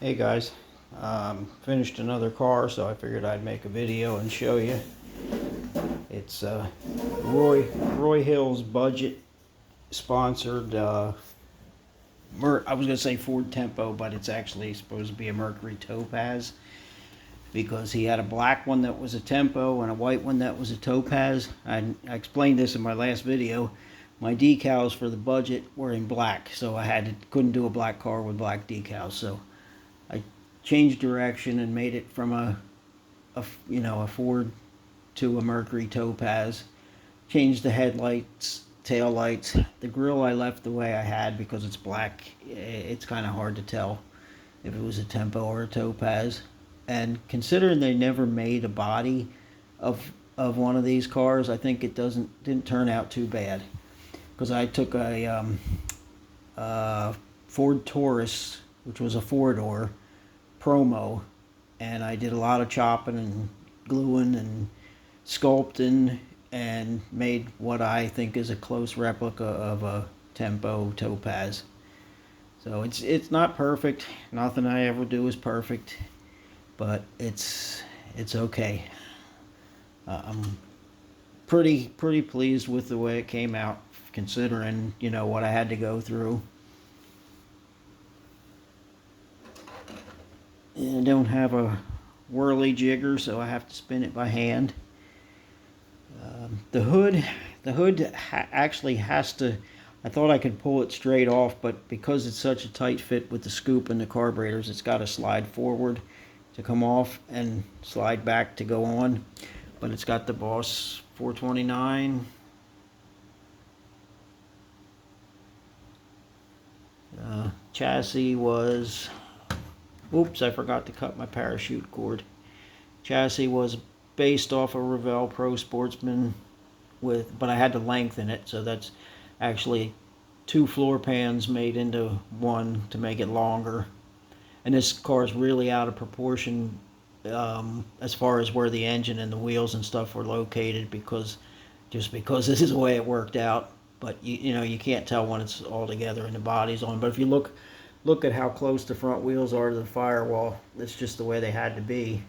Hey guys, finished another car, so I figured I'd make a video and show you. It's Roy Hill's budget sponsored. I was gonna say Ford Tempo, but it's actually supposed to be a Mercury Topaz because he had a black one that was a Tempo and a white one that was a Topaz. I explained this in my last video. My decals for the budget were in black, so couldn't do a black car with black decals. So I changed direction and made it from a Ford to a Mercury Topaz. Changed the headlights, tail lights. The grille I left the way I had because it's black. It's kind of hard to tell if it was a Tempo or a Topaz. And considering they never made a body of one of these cars, I think it didn't turn out too bad. Because I took a Ford Taurus, which was a four-door promo, and I did a lot of chopping and gluing and sculpting and made what I think is a close replica of a Tempo Topaz. So it's not perfect. Nothing I ever do is perfect, but it's okay. I'm pretty pleased with the way it came out, considering what I had to go through. And I don't have a whirly jigger, so I have to spin it by hand. The hood actually has to. I thought I could pull it straight off, but because it's such a tight fit with the scoop and the carburetors, it's got to slide forward to come off and slide back to go on. But it's got the Boss 429. Chassis was. Oops, I forgot to cut my parachute cord. Chassis was based off a Revell Pro Sportsman but I had to lengthen it, so that's actually two floor pans made into one to make it longer. And this car is really out of proportion as far as where the engine and the wheels and stuff were located, because this is the way it worked out. But you can't tell when it's all together and the body's on. But if you look at how close the front wheels are to the firewall, it's just the way they had to be.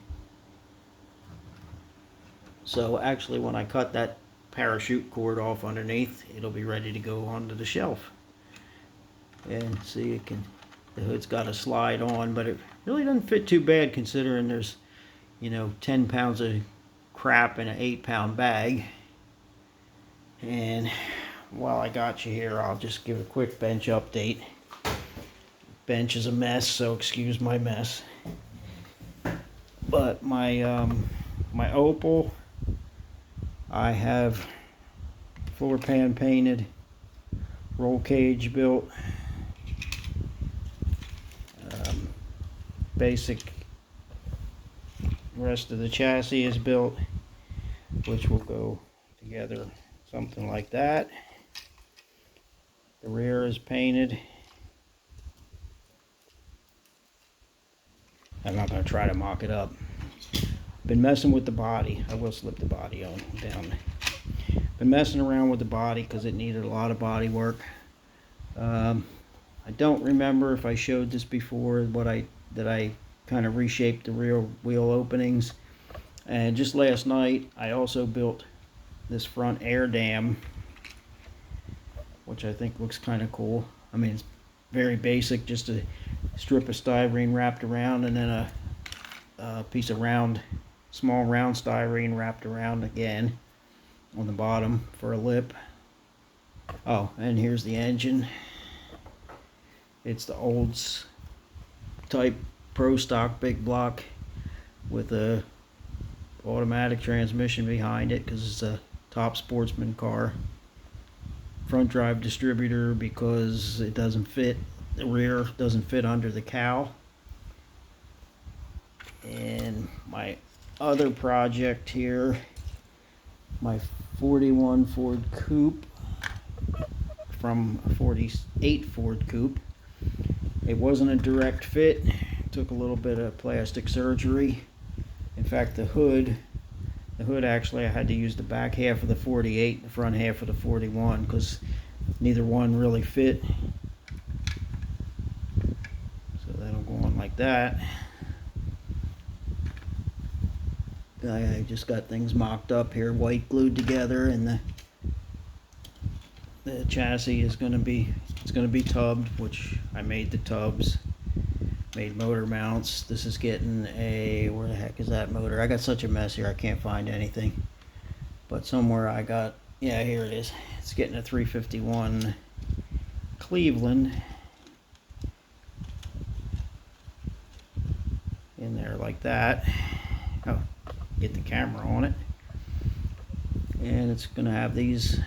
So actually, when I cut that parachute cord off underneath, it'll be ready to go onto the shelf. And see, the hood's got a slide on, but it really doesn't fit too bad considering there's 10 pounds of crap in an 8-pound bag. And while I got you here, I'll just give a quick bench update. Bench is a mess, so excuse my mess. But my Opal, I have floor pan painted, roll cage built, basic rest of the chassis is built, which will go together something like that. The rear is painted. I'm not going to try to mock it up. Been messing with the body. I will slip the body on down. Been messing around with the body because it needed a lot of body work. I don't remember if I showed this before, that I kind of reshaped the rear wheel openings. And just last night, I also built this front air dam, which I think looks kind of cool. I mean, it's very basic, just a strip of styrene wrapped around, and then a piece of small round styrene wrapped around again on the bottom for a lip. Oh, and here's the engine. It's the old type Pro Stock big block with a automatic transmission behind it because it's a top sportsman car. Front drive distributor because it doesn't fit. The rear doesn't fit under the cowl. And my other project here, my 41 Ford Coupe from a 48 Ford Coupe. It wasn't a direct fit. Took a little bit of plastic surgery. In fact, the hood actually I had to use the back half of the 48, the front half of the 41, because neither one really fit. So that'll go on like like that. I just got things mocked up here, white glued together, and the chassis is going to be, it's going to be tubbed, which I made the tubs, made motor mounts. This is getting a, where the heck is that motor? I got such a mess here, I can't find anything. But somewhere I got, yeah, here it is. It's getting a 351 Cleveland in there like that. Oh, get the camera on it. And it's going to have these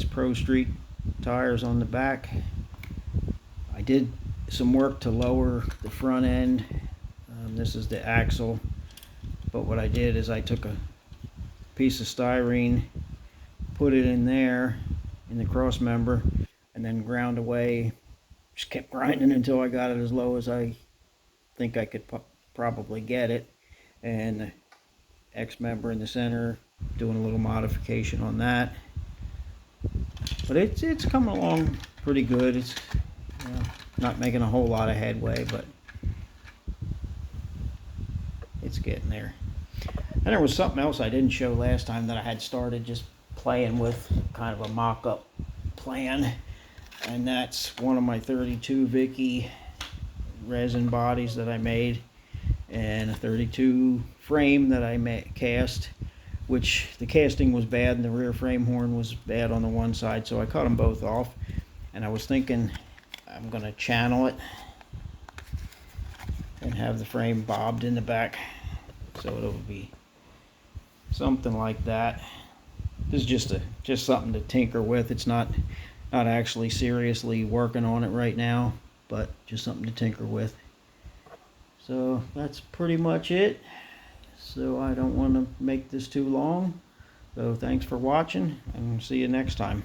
Pro Street tires on the back. I did some work to lower the front end. This is the axle, but what I did is I took a piece of styrene, put it in there in the cross member, and then ground away. Just kept grinding until I got it as low as I think I could probably get it. And the X member in the center, doing a little modification on that. But it's coming along pretty good. It's, you know, not making a whole lot of headway, but it's getting there. And there was something else I didn't show last time that I had started just playing with, kind of a mock-up plan. And that's one of my 32 Vicky resin bodies that I made, and a 32 frame that I cast, which the casting was bad and the rear frame horn was bad on the one side, so I cut them both off. And I was thinking I'm gonna channel it and have the frame bobbed in the back, so it'll be something like that. This is just something to tinker with. It's not actually seriously working on it right now, but just something to tinker with. So that's pretty much it. So I don't want to make this too long. So thanks for watching, and see you next time.